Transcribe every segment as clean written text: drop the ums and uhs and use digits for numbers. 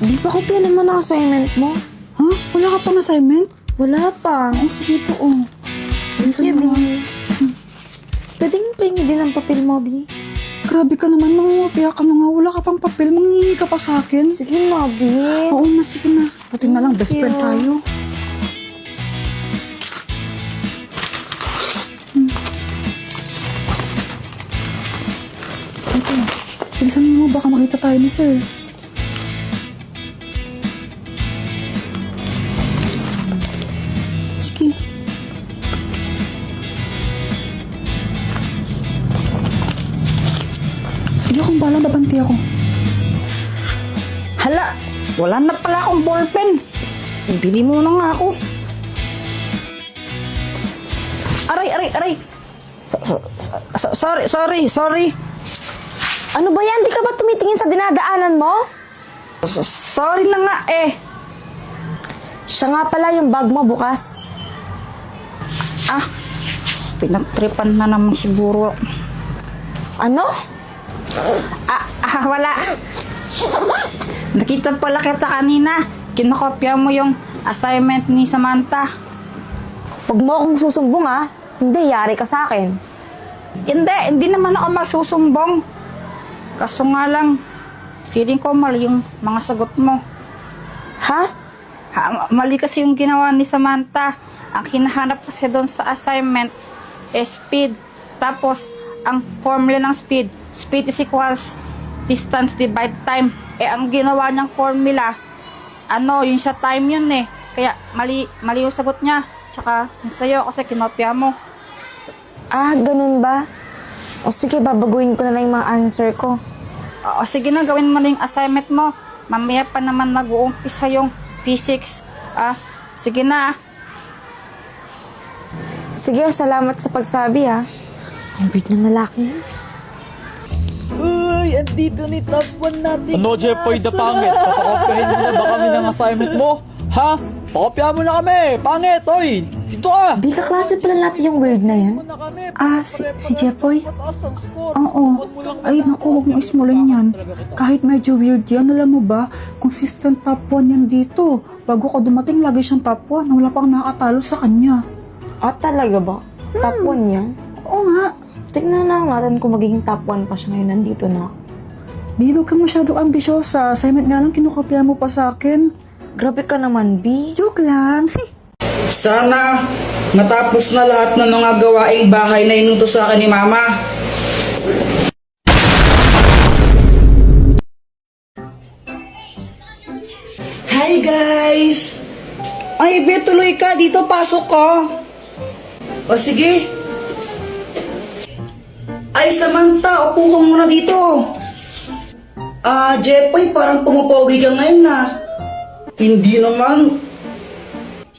Di pa ko naman ang assignment mo. Ha? Wala ka pang assignment? Wala pa. Ang sige to, oh. Sige, mo. Bi. Pwede mo pahingi din ang papel mo, Bi. Grabe ka naman, nangungupiya ka na nga. Wala ka pang papel, manghihingi ka pa sa akin. Sige na, Bi. Oo na, sige na. Pati na lang, best Thank friend you. tayo. Ito, bilisan mo, baka makita tayo ni sir. Sige. Sige akong balang, babanti ako. Hala, wala na pala akong ballpen. Bili mo na nga ako. Aray. Sorry. Ano ba yan? Di ka ba tumitingin sa dinadaanan mo? Sorry na nga eh. Siya nga pala yung bag mo bukas. Pinagtripan na naman siguro. Ano? Wala. Nakita pala kita kanina. Kinokopya mo yung assignment ni Samantha. Huwag mo akong susumbong ha. Hindi, yari ka sa akin. Hindi naman ako magsusumbong. Kaso nga lang, feeling ko mali yung mga sagot mo. Ha? Mali kasi yung ginawa ni Samantha. Ang hinahanap kasi doon sa assignment is speed. Tapos, ang formula ng speed is equals distance divide time. Ang ginawa niyang formula, yung sa time yun eh. Kaya, mali yung sagot niya. Tsaka, yung sa'yo kasi kinopya mo. Ganun ba? O sige, babaguhin ko na lang yung mga answer ko. O sige na, gawin mo na yung assignment mo. Mamaya pa naman mag-uumpisa yung physics. Sige na. Sige, salamat sa pagsabi ha. Ang weird ng lalaki yun. Uy, andito ni top 1 natin. Ano, Jeffoy, the pangit? Papakopyahin mo na ba kami ng assignment mo? Ha? Pakopyahan mo na kami! Pangit, oy! Dito ka! Di kaklase pala natin yung weird na yan. Si Jeffoy? Oo. Ay, naku, huwag mo ismulin yan. Kahit medyo weird yan, alam mo ba, consistent top 1 yan dito. Bago ka dumating, lagi siyang top 1 na wala pang nakatalo sa kanya. Talaga ba? Top 1 yan? Oo nga. Tignan na natin kung magiging top 1 pa siya ngayon. Nandito na ako. Babe, huwag kang masyadong ambisyosa. Assignment nga lang kinukopya mo pa sa akin. Grabe ka naman, B. Joke lang. Sana matapos na lahat ng mga gawaing bahay na inutos sa akin ni Mama. Hi guys! Ay, Be, tuloy ka. Dito, pasok ko. O sige. Ay, Samantha, upo ka muna dito. Jeffoy, parang pumupogi ka ngayon na. Hindi naman.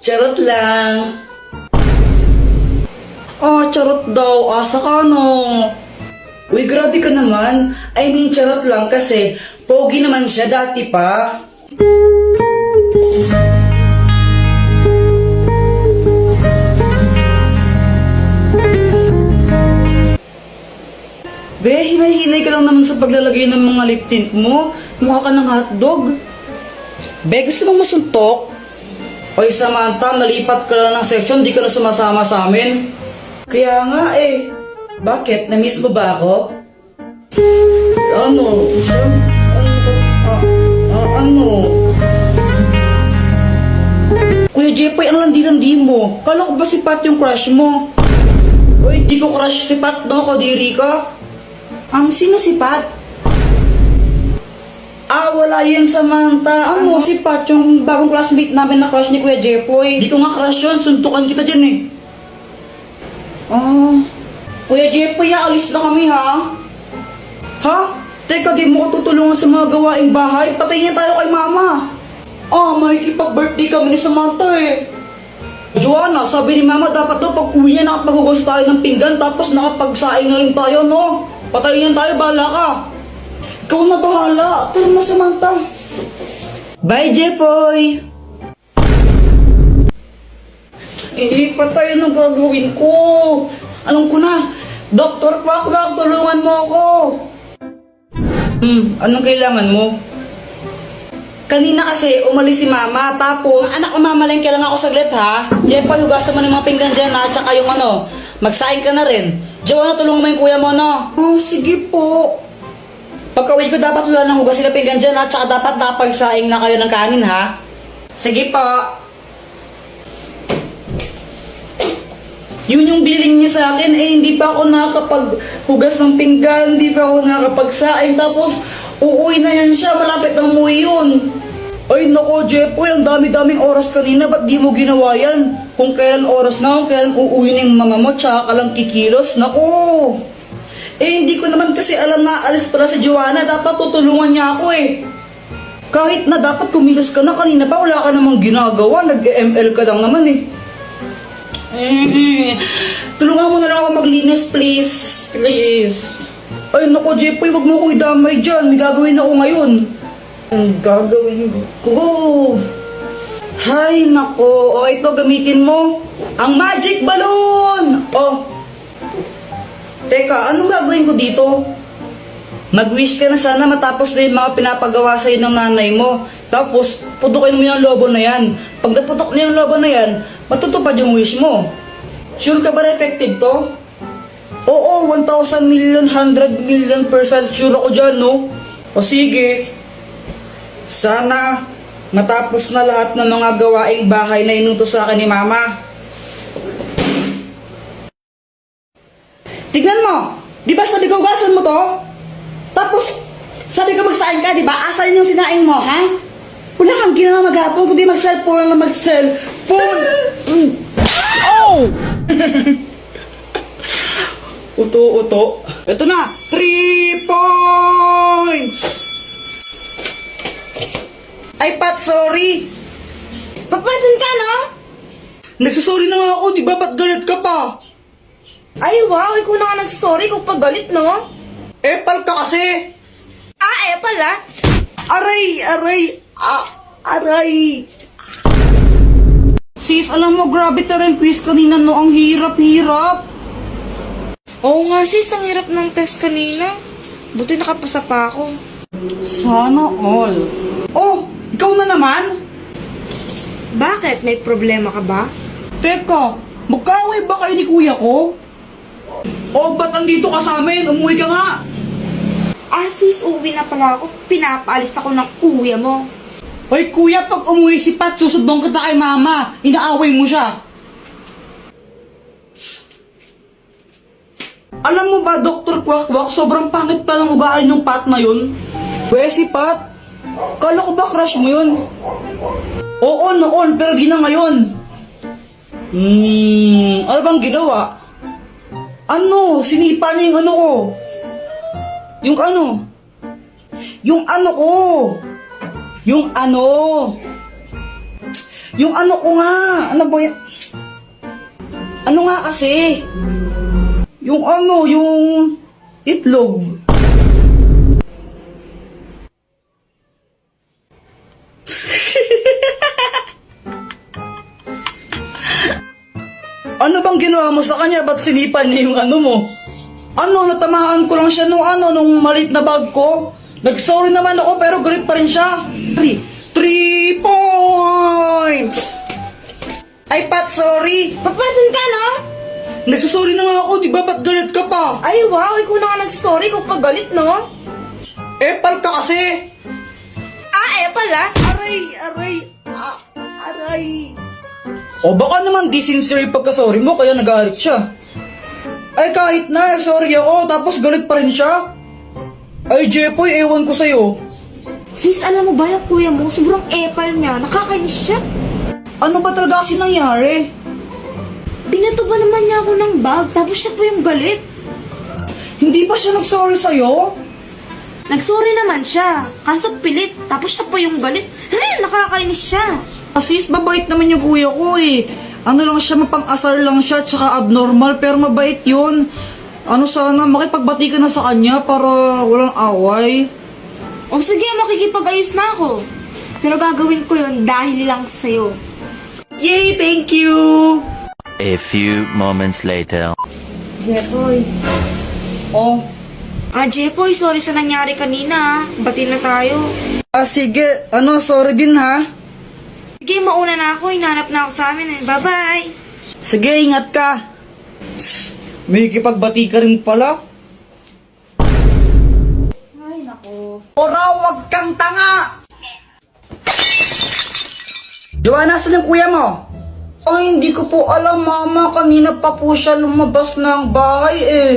Charot lang. Charot daw. Asa ka, no? Uy, grabe ka naman. I mean, charot lang kasi pogi naman siya dati pa. Be, hinay-hinay ka lang naman sa paglalagay ng mga lip tint mo. Mukha ka ng hotdog. Be, gusto mong masuntok? Oy, Samantha, nalipat ka lang ng section, di ka na sumasama sa amin. Kaya nga eh. Bakit? Na-miss mo ba ako? Ano? Ano? Kuya Jeffoy, ano landi-landi mo? Kala ko ba si Pat yung crush mo? Uy, di ko crush si Pat, no? Kadiri ka? Sino si Pat? Wala yun, Samantha. Ano? Si Pat, yung bagong classmate namin na crush ni Kuya Jeffoy. Di ko nga crush yun, suntukan kita dyan eh. Kuya Jeffoy, alis na kami ha? Ha? Teka, di mo ko tutulungan sa mga gawaing bahay? Patayin tayo kay Mama. Makikipag-birthday kami ni Samantha eh. Joanna, sabi ni Mama dapat daw pag uwi niya nakapag-hugas tayo ng pinggan tapos nakapagsaing na rin tayo, no? Patayin tayo, bahala ka. Ikaw na bahala. Tara na, Samantha. Bye, Jeffoy. Patay na gagawin ko. Alam ko na. Dr. Pakpak, tulungan mo ako. Anong kailangan mo? Kanina kasi umalis si mama, tapos anak, mamamalengke lang ako saglit ha. Jepoy, hugasan mo ng mga pinggan dyan ha, tsaka yung magsaing ka na rin. Joanna, tulungan mo yung kuya mo, no? Oh, sige po. Pagka-uwi ko, dapat wala nang hugasin na pinggan dyan ha, tsaka dapat napagsaing na kayo ng kanin ha. Sige po. Yun yung billing niya sa akin, hindi pa ako nakakapaghugas ng pinggan, hindi pa ako nakakapagsaing, tapos uuwi na yan siya, malapit na umuwi yun. Ay nako, Jepoy, ang dami-daming oras kanina, ba't di mo ginawa yan? Kung kailan oras na, kung kailan uuwi ng mama mo, tsaka ka lang kikilos, nako. Hindi ko naman kasi alam na alis pala si Joanna, dapat tutulungan niya ako Kahit na dapat kumilos ka na kanina pa, wala ka namang ginagawa, nag-ML ka lang naman Tulungan mo na lang ako maglinis, please. Please. Ay, naku, Jepoy, wag mo akong idamay dyan. May gagawin ako ngayon. Ang gagawin ko? Hay, naku. O, ito, gamitin mo. Ang magic balloon! Oh. Teka, anong gagawin ko dito? Mag-wish ka na sana matapos na yung mga pinapagawa sa'yo ng nanay mo. Tapos, putukin mo yung lobo na yan. Pag naputok na yung lobo na yan, matutupad yung wish mo. Sure ka ba na effective to? Oo, 1,000 million, 100 million % sure ako dyan, no? O sige. Sana matapos na lahat ng mga gawaing bahay na inutos sa akin ni Mama. Tignan mo! Di ba sabi ko hugasan mo to? Tapos, sabi ko magsaing ka, di ba? Asan yung sinaing mo, ha? Wala kang ginawa maghapon, kundi mag-cellphone lang mag-cellphone. Oh! Uto. Ito na! 3 points! Ay, Pat, sorry! Papansin ka, no? Nagsasorry na nga ako, di ba? Ba't galit ka pa? Ay, wow, ikaw na nga nagsasorry kung paggalit, no? Epal ka kasi! Pala. Aray! Sis, alam mo, grabe talagang quiz kanina, no? Ang hirap. Oo nga sis, ang hirap ng test kanina. Buti nakapasa pa ako. Sana all. Oh, ikaw na naman? Bakit? May problema ka ba? Teka, magkaaway ba kayo ni kuya ko? O, ba't andito ka sa amin? Umuwi ka nga! Sis, uuwi na pala ako. Pinapaalis ako ng kuya mo. Hoy kuya, pag umuwi si Pat, susubong kita kay mama. Inaaway mo siya. Alam mo ba, Dr. Quack, sobrang pangit pa ng ugali ng Pat na yun. Si Pat, kala ko ba crush mo yun? Oo, noon, pero di na ngayon. Ano bang ginawa? Sinipa niya yung ano ko. Yung ano ko nga. Ano ba yan? Ano nga kasi? Yung itlog. Ano bang ginawa mo sa kanya? Ba't sinipan niya yung ano mo? Natamaan ko lang siya nung maliit na bag ko. Nag-sorry naman ako pero galit pa rin siya. 3 points! Ay, Pat, sorry. Papansin ka, no? Nagsusorry na nga ako, di ba? Ba't galit ka pa? Ay, wow, ikaw na nga nagsasorry kung paggalit, no? Epal ka kasi! Pala. Aray! O baka naman di sincere yung pagkasorry mo, kaya nagalit siya. Ay, kahit na, sorry ako, tapos galit pa rin siya. Ay, Jepoy, ewan ko sa'yo. Sis, alam mo ba yung kuya mo? Sobrang epal niya. Nakakainis siya. Ano ba talaga kasi nangyari? Binato ba naman niya ako ng bag, tapos siya pa yung galit. Hindi pa siya nag-sorry sa'yo? Nagsorry naman siya, kaso pilit, tapos siya pa yung galit. Nakakainis siya. Sis, mabait naman yung kuya ko Ano lang siya, mapang-asar lang siya, tsaka abnormal, pero mabait yun. Sana, makipagbati ka na sa kanya para walang away. O sige, makikipag-ayos na ako. Pero gagawin ko yun dahil lang sa'yo. Yay, thank you! A few moments later. Jepoy. Oh, Jepoy, sorry sa nangyari kanina. Bati na tayo. Sige, sorry din ha. Sige, mauna na ako. Hinanap na ako sa amin eh. Bye-bye. Sige, ingat ka. May kipagbati ka rin pala. Ay, naku. Ora, wag kang tanga! Joanna, saan yung kuya mo? Ay, hindi ko po alam, mama. Kanina pa po siya lumabas ng bahay eh.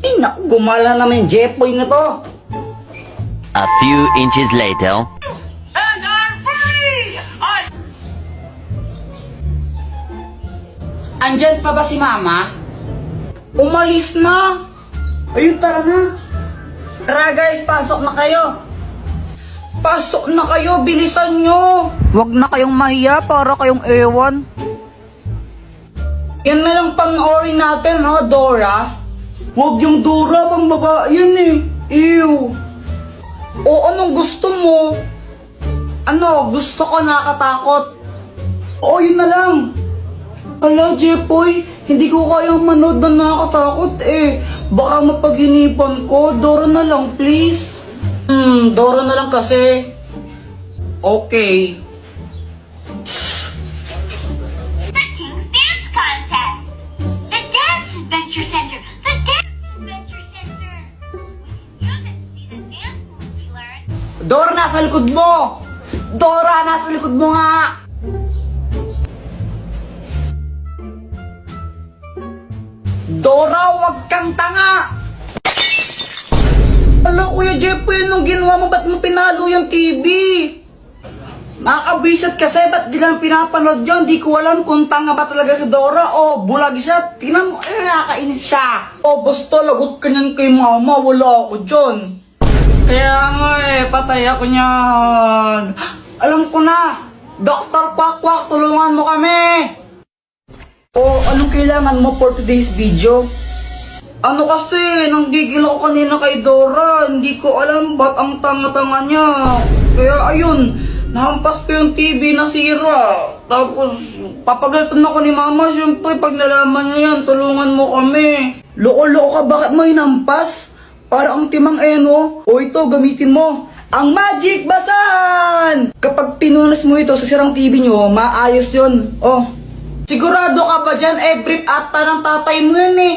Eh, naku, gumala naman yung Jepoy na to. A few inches later. Andyan pa ba si mama? Umalis na! Ayun, tara na. Tara guys, pasok na kayo. Pasok na kayo, bilisan nyo. Huwag na kayong mahiya para kayong ewan. Yan na lang panoorin natin, Dora. Huwag yung Dora, pang babae yan eh. Ew. O anong gusto mo? Ano, gusto ko nakatakot. O yun na lang. Ala, Jepoy, hindi ko kayang manood na nakakatakot eh. Baka mapaghinipan ko. Dora na lang, please. Dora na lang kasi. Okay. The King's Dance Contest! The Dance Adventure Center! The Dance Adventure Center! We can use it to see the dance moves we learned. Dora, nasa likod mo! Dora, nasa likod mo nga! Dora, wag kang tanga! Ala, Kuya Jepoy, anong ginawa mo? Ba't mo pinalo yung TV? Nakakabisat kasi, ba't di lang pinapanood yun? Di ko alam kung tanga ba talaga si Dora o bulag siya. Tingnan mo, nakakainis siya. O, basta lagot ka niyan kay mama, wala ako dyan. Kaya nga patay ako niyan. Alam ko na, Dr. Quack, tulungan mo kami. O, anong kailangan mo for today's video? Ano kasi, nanggigil ako kanina kay Dora. Hindi ko alam ba't ang tanga-tanga niya. Kaya ayun, nahampas ko yung TV na sira. Tapos, papagalitan ako ni Mama. Siyempre, pag nalaman niya yan, tulungan mo kami. Loko-loko ka, bakit mo hinampas? Para ang timang eno. O ito, gamitin mo. Ang Magic Basahan! Kapag pinunas mo ito sa sirang TV nyo, maayos yun. Oh, sigurado ka ba dyan? Brief ata ng tatay mo yan eh.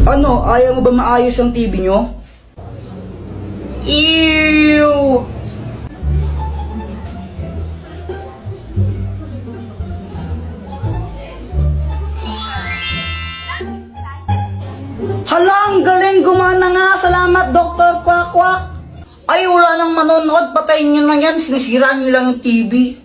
Ano, ayaw mo ba maayos ang TV nyo? Ew! Hala, ang galing, gumana nga. Salamat, Dr. Quack. Ay, wala nang manonood. Patayin nyo na yan. Sinisiraan nyo lang yung TV.